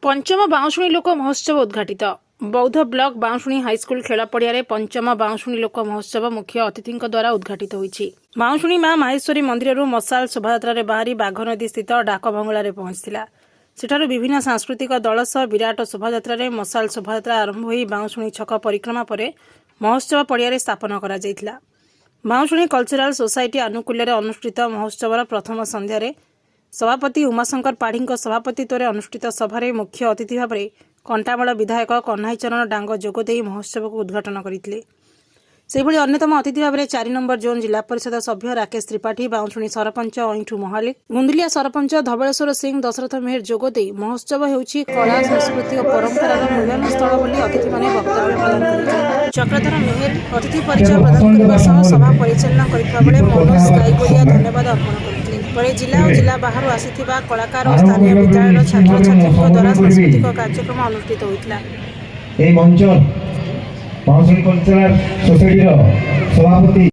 पंचम बाउंशुणी लोक महोत्सव उद्घाटित बौद्ध ब्लॉक बाउंशुणी हाईस्कूल खेल पड़िया पंचम बाउंशुणी लोक महोत्सव मुख्य अतिथि द्वारा उद्घाटित होईछि। बाउंशुणी मां माहेश्वरी मंदिर मशाल शोभायात्रा बाहरी बाघनदी स्थित डाकबंगला पहुंचला। सेठारु विभिन्न सांस्कृतिक दल सह विराट शोभायात्रा मशाल शोभायात्रा आरंभ होई बाउंशुणी छक परिक्रमा पर महोत्सव पड़िया स्थापन करा जायतिला। बाउंशुणी कल्चराल सोसाइटी आनुकूल्य अनुष्ठित महोत्सवर प्रथम संध्यारे सभापति उमाशंकर पाढ़ी सभापतित्व में अनुष्ठित सभारे मुख्य अतिथि भाव में कंटामाल विधायक कन्हाईचरण डांग जोगदे महोत्सव को उद्घाटन करते। अन्यतम अतिथि भाव में 4 नंबर जोन जिला परिषद सभ्य राकेश त्रिपाठी, बाउंशुणी सरपंच अईठू महालिक, गुंदलिया सरपंच धवलेश्वर सिंह, दशरथ मेहर जोगदे महोत्सव हेउछि कला संस्कृति और परंपरार मिलन स्थल बोली अतिथि माने वक्तव्य प्रदान करिले। चक्रधर मेहर अतिथि परिचय प्रदान करने सभा परिचालना करथिबा बेले मनोज गाईगोड़िया धन्यवाद अर्पण करथिले। पर जिला और जिला बाहर आसिथिबा कलाकार और स्थानीय विद्यालय छात्र छात्री द्वारा सांस्कृतिक कार्यक्रम अनुष्ठित होइतिला। এই মঞ্চর বাউंशुणी कल्चरल सोसाइटी सभापति